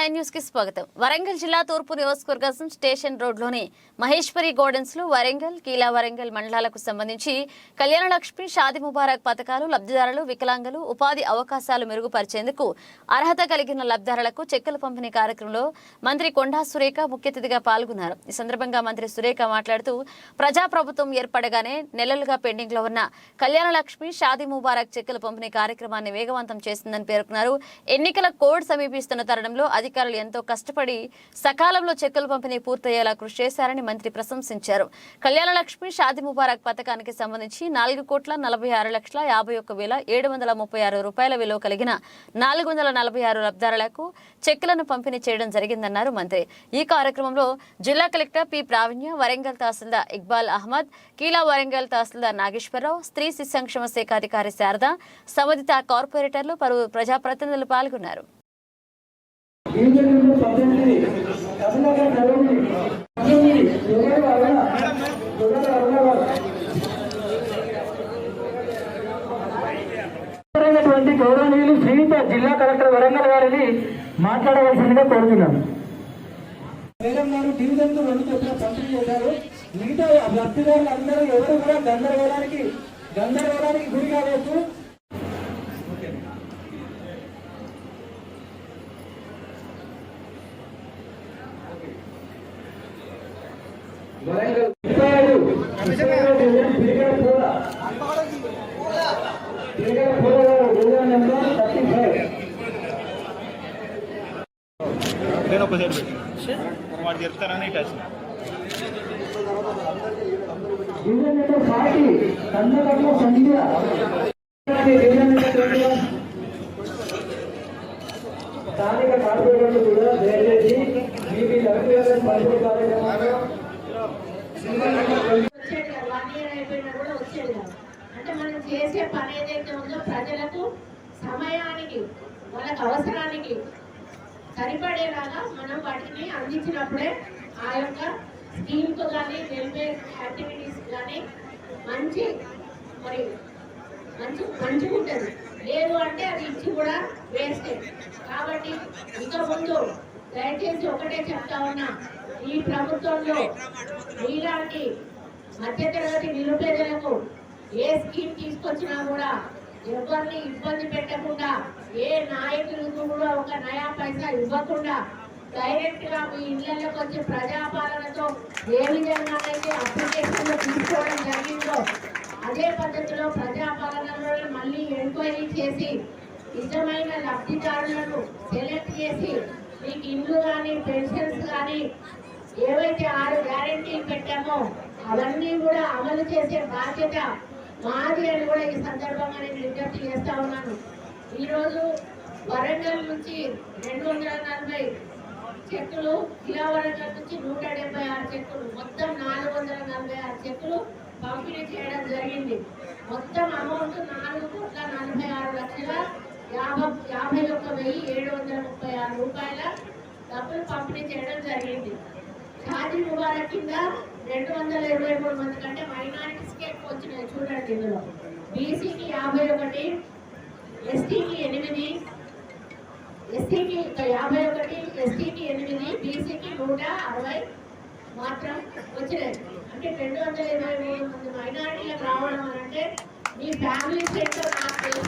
Nine news కి స్వాగతం. వరంగల్ జిల్లా తూర్పు నియోజకవర్గం స్టేషన్ రోడ్లోని మహేశ్వరి గార్డెన్స్ లో వరంగల్, కీలా వరంగల్ మండలాలకు సంబంధించి కళ్యాణ లక్ష్మి, షాదీ ముబారక్ పథకాలు లబ్ధిదారులు, వికలాంగులు ఉపాధి అవకాశాలు మెరుగుపరిచేందుకు అర్హత కలిగిన లబ్ధిదారులకు చెక్కుల పంపిణీ కార్యక్రమంలో మంత్రి కొండా సురేఖ ముఖ్య అతిథిగా పాల్గొన్నారు. ఈ సందర్భంగా మంత్రి సురేఖ మాట్లాడుతూ ప్రజాప్రభుత్వం ఏర్పడగానే నెలలుగా పెండింగ్ లో ఉన్న కళ్యాణ లక్ష్మి, షాదీ ముబారక్ చెక్కుల పంపిణీ కార్యక్రమాన్ని వేగవంతం చేసిందని పేర్కొన్నారు. ఎన్నికల కోడ్ సమీపిస్తున్న తరుణంలో అధికారులు ఎంతో కష్టపడి సకాలంలో చెక్కుల పంపిణీ పూర్తయ్యేలా కృషి చేశారని మంత్రి ప్రశంసించారు. కళ్యాణ లక్ష్మి, షాదీ ముబారక్ పథకానికి సంబంధించి 4,46,51,736 రూపాయల విలువ కలిగిన 446 లబ్ధిదారులకు చెక్కులను పంపిణీ చేయడం జరిగిందన్నారు మంత్రి. ఈ కార్యక్రమంలో జిల్లా కలెక్టర్ పి ప్రావీణ్య, వరంగల్ తహసీల్దార్ ఇక్బాల్ అహ్మద్, కీలా వరంగల్ తహసీల్దార్ నాగేశ్వరరావు, స్త్రీ శిశు సంక్షేమ శాఖ అధికారి శారద, సంబంధిత కార్పొరేటర్లు, పలువురు ప్రజాప్రతినిధులు పాల్గొన్నారు. గౌరవనీయులు శ్రీయుత జిల్లా కలెక్టర్ వరంగల్ గారిని మాట్లాడవలసిందిగా కోరుతున్నాను. మేడం గారు డివిజన్ 2 చొప్పున పంపిణీ చేశారు. మిగతా లబ్ధిదారులు అందరూ ఎవరు కూడా గందరగోళానికి గురి కావచ్చు. వరంగల్ చెప్తారని స్థానిక కార్పొరేటర్లు కూడా దయచేసి మీకు పంపిణీ కార్యక్రమాలు అంటే మనం చేసే పని ఏదైతే ఉందో ప్రజలకు సమయానికి, వాళ్ళకి అవసరానికి సరిపడేలాగా మనం వాటిని అందించినప్పుడే ఆ యొక్క స్కీమ్స్ కానీ వెల్ఫేర్ యాక్టివిటీస్ కానీ మంచిగా ఉంటుంది. లేదు అంటే అది ఇచ్చి కూడా వేస్తే. కాబట్టి ఇక ముందు దయచేసి ఒకటే చెప్తా ఉన్నా, ఈ ప్రభుత్వంలో మీలాంటి మధ్యతరగతి నిరుపేదలకు ఏ స్కీమ్ తీసుకొచ్చినా కూడా ఎవరిని ఇబ్బంది పెట్టకుండా, ఏ నాయకులకు కూడా ఒక నయా పైసా ఇవ్వకుండా డైరెక్ట్ గా మీ ఇళ్లలోకి వచ్చి ప్రజాపాలనతో ఏ విధంగానైతే అప్లికేషన్లు తీసుకోవడం జరిగిందో అదే పద్ధతిలో ప్రజాపాలనలో మళ్ళీ ఎంక్వైరీ చేసి నిజమైన లబ్ధిదారులను సెలెక్ట్ చేసి మీకు ఇండ్లు కానీ పెన్షన్స్ కానీ ఏవైతే 6 గ్యారెంటీలు పెట్టామో అవన్నీ కూడా అమలు చేసే బాధ్యత మాది అని కూడా ఈ సందర్భంగా నేను విజ్ఞప్తి చేస్తా ఉన్నాను. ఈరోజు వరంగల్ నుంచి 240 చెక్కులు, కిలా వరంగల్ నుంచి 176 చెక్కులు, మొత్తం 446 చెక్కులు పంపిణీ చేయడం జరిగింది. మొత్తం అమౌంట్ 4,46,51,736 రూపాయల డబ్బులు పంపిణీ చేయడం జరిగింది. షాదీ ముబారక్ కింద 223 మంది కంటే మైనారిటీస్కి ఎక్కువ వచ్చినాయి. చూడండి, ఇందులో బీసీకి 51, ఎస్టీకి 8, ఎస్టీకి 51, ఎస్టీకి 8, బీసీకి 160 మాత్రం వచ్చినాయి. అంటే 223 మంది మైనారిటీలకు రావడం అని అంటే మీ ఫ్యామిలీ సెంటర్ నాకు